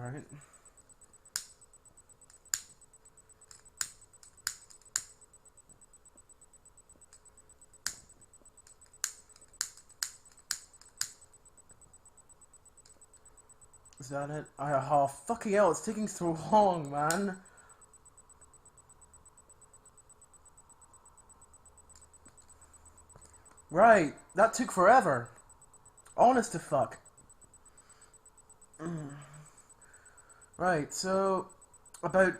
Alright. Is that it? Oh, fucking hell, it's taking so long, man. Right, that took forever. Honest to fuck. Right, so, about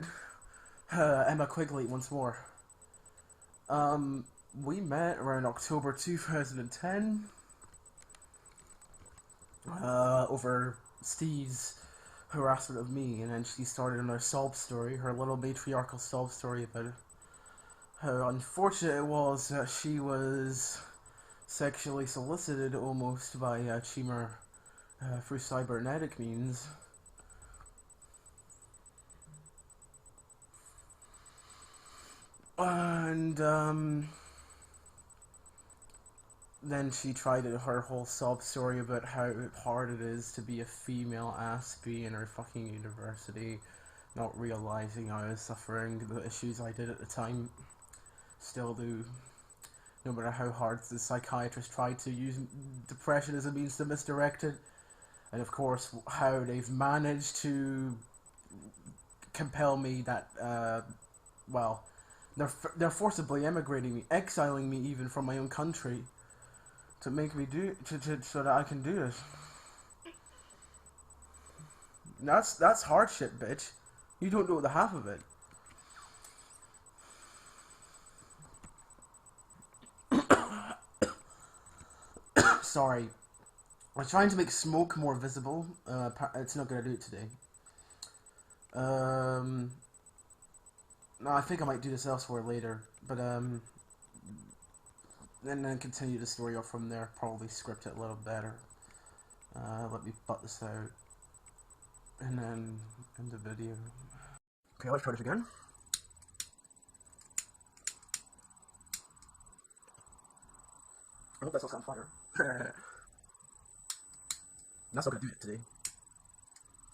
Emma Quigley once more. We met around October 2010 over Steve's harassment of me, and then she started on her sob story, her little matriarchal sob story about how unfortunate it was that she was sexually solicited almost by Chima through cybernetic means. And then she tried her whole sob story about how hard it is to be a female Aspie in her fucking university, not realizing I was suffering the issues I did at the time. Still do. No matter how hard the psychiatrist tried to use depression as a means to misdirect it. And of course, how they've managed to compel me that, well, they're forcibly emigrating me, exiling me even from my own country, to make me so that I can do this. That's hardship, bitch. You don't know the half of it. Sorry. I'm trying to make smoke more visible. It's not gonna do it today. No, I think I might do this elsewhere later, but then continue the story off from there. Probably script it a little better. Let me butt this out, and then end the video. Okay, let's try this again. I hope that's all on fire. That's not gonna do it today.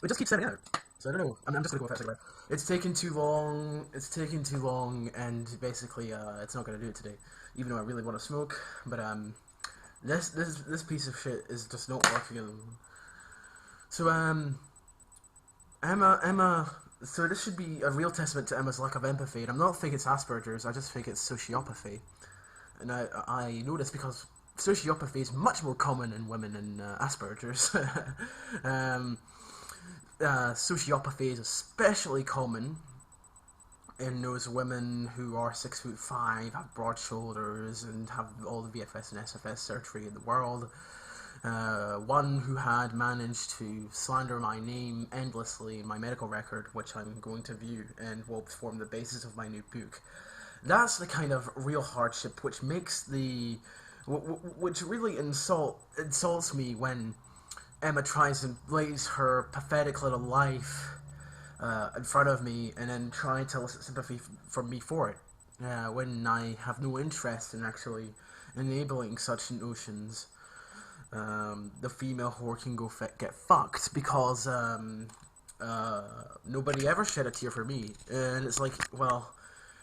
It just keeps setting out. So I don't know. I'm just gonna go with that cigarette. It's taken too long. It's taken too long, and basically, it's not gonna do it today. Even though I really want to smoke, but this piece of shit is just not working. So Emma. So this should be a real testament to Emma's lack of empathy, and I'm not thinking it's Asperger's. I just think it's sociopathy, and I know this because sociopathy is much more common in women than Asperger's. Sociopathy is especially common in those women who are 6'5", have broad shoulders, and have all the VFS and SFS surgery in the world. One who had managed to slander my name endlessly in my medical record, which I'm going to view and will form the basis of my new book. That's the kind of real hardship which makes which really insults me when Emma tries to blaze her pathetic little life in front of me and then try to elicit sympathy from me for it, when I have no interest in actually enabling such notions. The female whore can go get fucked because nobody ever shed a tear for me, and it's like, well,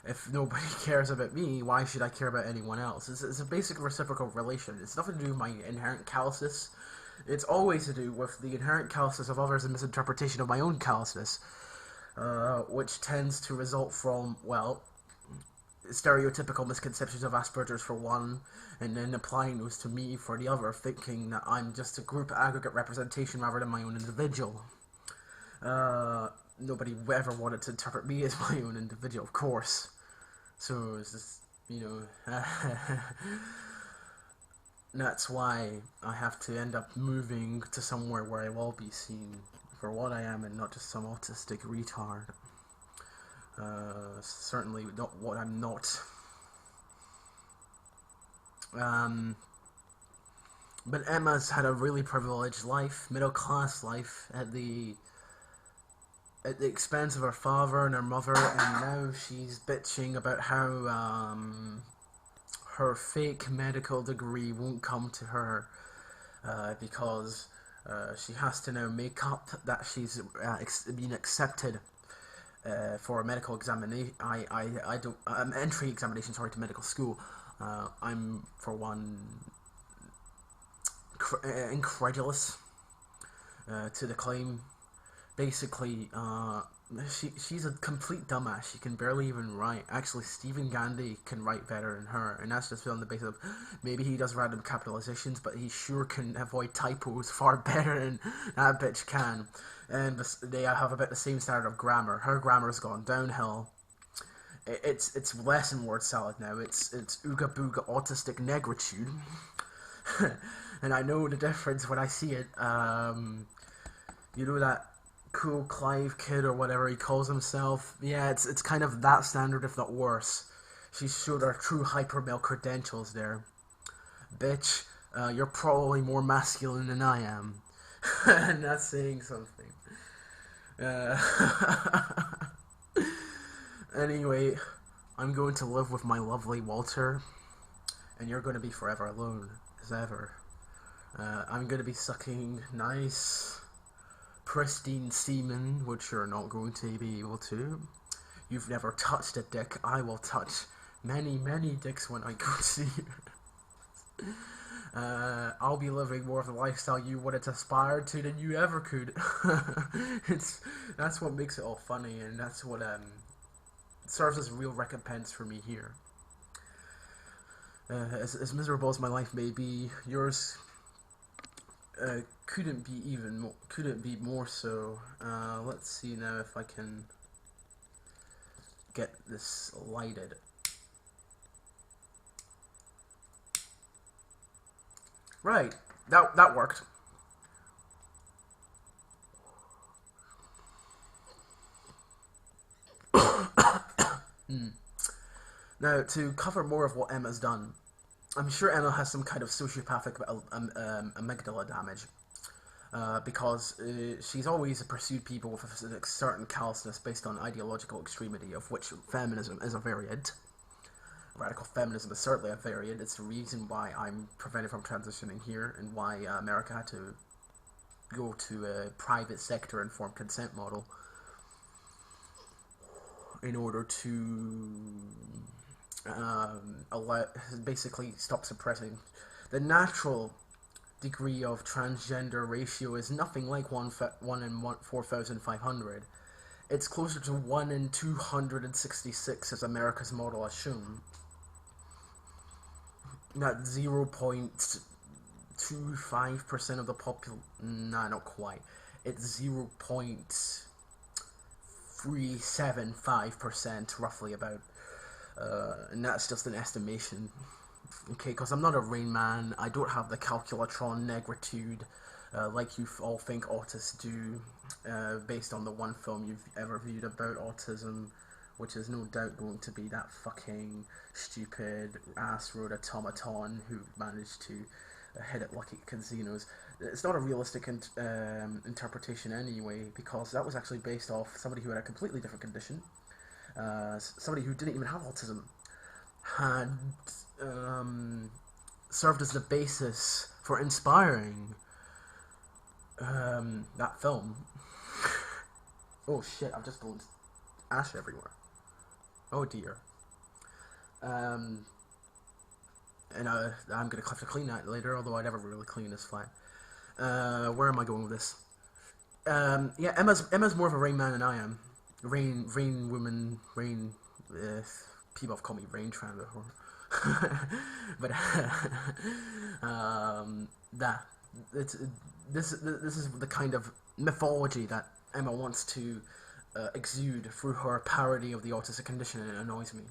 if nobody cares about me, why should I care about anyone else? It's a basic reciprocal relation. It's nothing to do with my inherent callousness. It's always to do with the inherent callousness of others and misinterpretation of my own callousness, which tends to result from, well, stereotypical misconceptions of Asperger's for one, and then applying those to me for the other, thinking that I'm just a group aggregate representation rather than my own individual. Nobody ever wanted to interpret me as my own individual, of course. So it's just, that's why I have to end up moving to somewhere where I will be seen for what I am and not just some autistic retard. Certainly not what I'm not. But Emma's had a really privileged life, middle class life, at the expense of her father and her mother, and now she's bitching about how her fake medical degree won't come to her because She has to now make up that she's been accepted for a medical examination. I don't entry examination. Sorry, to medical school. I'm for one incredulous to the claim. Basically, she's a complete dumbass. She can barely even write. Actually, Stephen Gandhi can write better than her, and that's just on the basis of maybe he does random capitalizations, but he sure can avoid typos far better than that bitch can. And they have about the same standard of grammar. Her grammar's gone downhill. It's less than word salad now. It's ooga booga autistic negritude. And I know the difference when I see it. You know that cool Clive kid or whatever he calls himself? Yeah, it's kind of that standard, if not worse. She showed her true hyper male credentials there. Bitch, you're probably more masculine than I am. And that's saying something. Anyway, I'm going to live with my lovely Walter, and you're going to be forever alone, as ever. I'm going to be sucking nice, pristine semen, which you're not going to be able to. You've never touched a dick. I will touch many, many dicks when I go to you. I'll be living more of the lifestyle you would have aspired to than you ever could. That's what makes it all funny, and that's what serves as real recompense for me here. As miserable as my life may be, yours couldn't be more so. Let's see now if I can get this lighted. Right, that worked. Now, to cover more of what Emma's done, I'm sure Emma has some kind of sociopathic amygdala damage, because she's always pursued people with a certain callousness based on ideological extremity, of which feminism is a variant. Radical feminism is certainly a variant. It's the reason why I'm prevented from transitioning here, and why America had to go to a private sector informed consent model in order to basically stop suppressing. The natural degree of transgender ratio is nothing like 1 in 4,500. It's closer to 1 in 266, as America's model has shown. That 0.25% of the population. Nah, not quite. It's 0.375%, roughly about. And that's just an estimation. Okay, because I'm not a Rain Man. I don't have the calculatron negritude like you all think autists do, based on the one film you've ever viewed about autism, which is no doubt going to be that fucking stupid ass road automaton who managed to hit it lucky casinos. It's not a realistic interpretation anyway, because that was actually based off somebody who had a completely different condition. Somebody who didn't even have autism had served as the basis for inspiring that film. Oh shit, I've just blown ash everywhere. Oh dear. And I'm gonna have to clean that later, although I never really clean this flat. Where am I going with this? Yeah, Emma's more of a Rain Man than I am. Rain woman, Rain. People have called me Rain Tran before. But this is the kind of mythology that Emma wants to exude through her parody of the autistic condition, and it annoys me.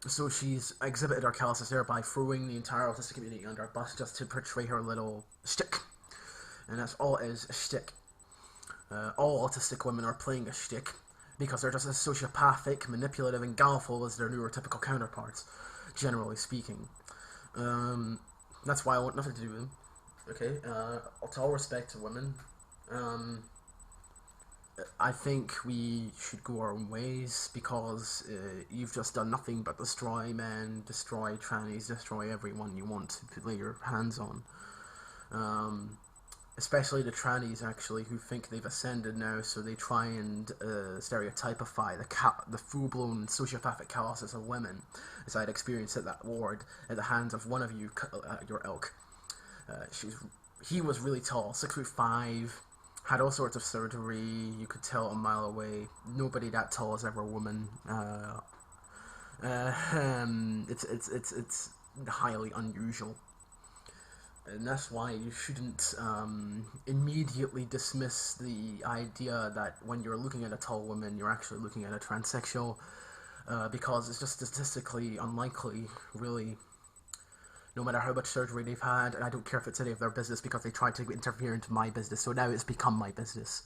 So she's exhibited her callousness there by throwing the entire autistic community under a bus just to portray her little shtick. And that's all it is, a shtick. All autistic women are playing a shtick because they're just as sociopathic, manipulative, and guileful as their neurotypical counterparts, generally speaking. That's why I want nothing to do with them. Okay, to all respect to women, I think we should go our own ways, because you've just done nothing but destroy men, destroy trannies, destroy everyone you want to lay your hands on. Especially the trannies, actually, who think they've ascended now, so they try and stereotypify the full-blown sociopathic callousness of women, as I'd experienced at that ward at the hands of one of you, your ilk. He was really tall, 6'5", had all sorts of surgery. You could tell a mile away. Nobody that tall is ever a woman. It's highly unusual. And that's why you shouldn't immediately dismiss the idea that when you're looking at a tall woman, you're actually looking at a transsexual, because it's just statistically unlikely, really, no matter how much surgery they've had. And I don't care if it's any of their business, because they tried to interfere into my business, so now it's become my business.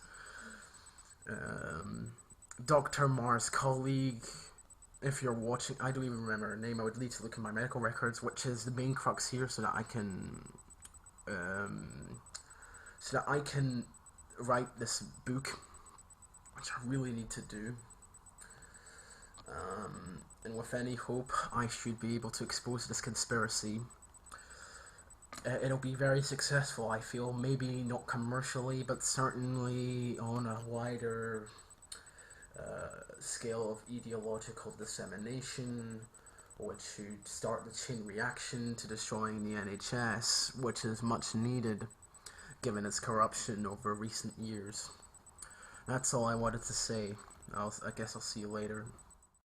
Dr. Mars' colleague, if you're watching, I don't even remember her name. I would need to look in my medical records, which is the main crux here, so that I can write this book, which I really need to do. And with any hope, I should be able to expose this conspiracy. It'll be very successful, I feel. Maybe not commercially, but certainly on a wider scale of ideological dissemination, which should start the chain reaction to destroying the NHS, which is much needed given its corruption over recent years. That's all I wanted to say. I guess I'll see you later.